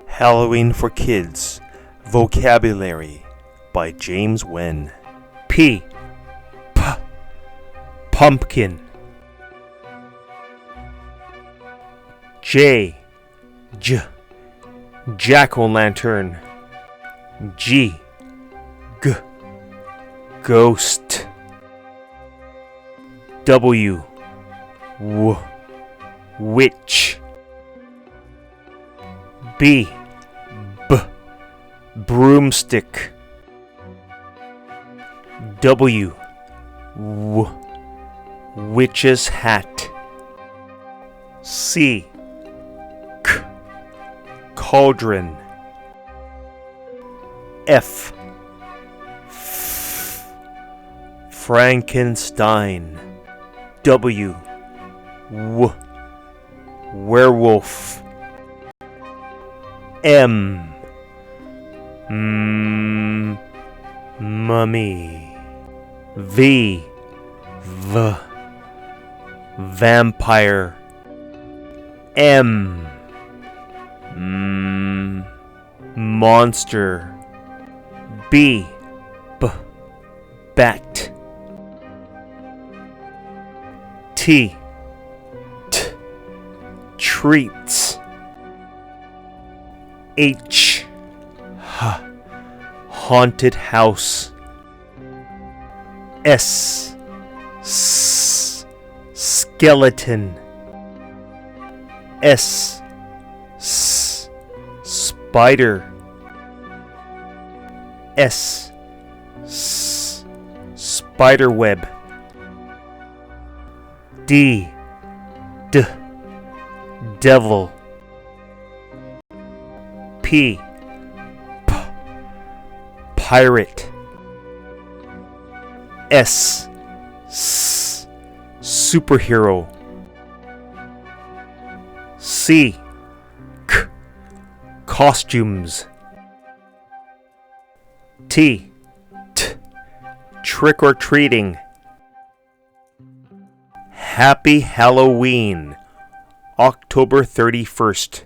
Halloween for Kids Vocabulary by James Wen. P. Pumpkin. J. Jack-o'-lantern. G. Ghost. W. Witch. B. Broomstick. W. Witch's hat. C. Cauldron. F. Frankenstein. W. Werewolf. M. Mummy. V. Vampire. M. Monster. B. Bat. T. Treats. H. Haunted house. S. Skeleton. S. Spider. S. Spiderweb. D. Devil. P. Pirate. S. Superhero. C. Costumes. T. Trick or treating. Happy Halloween, October 31st.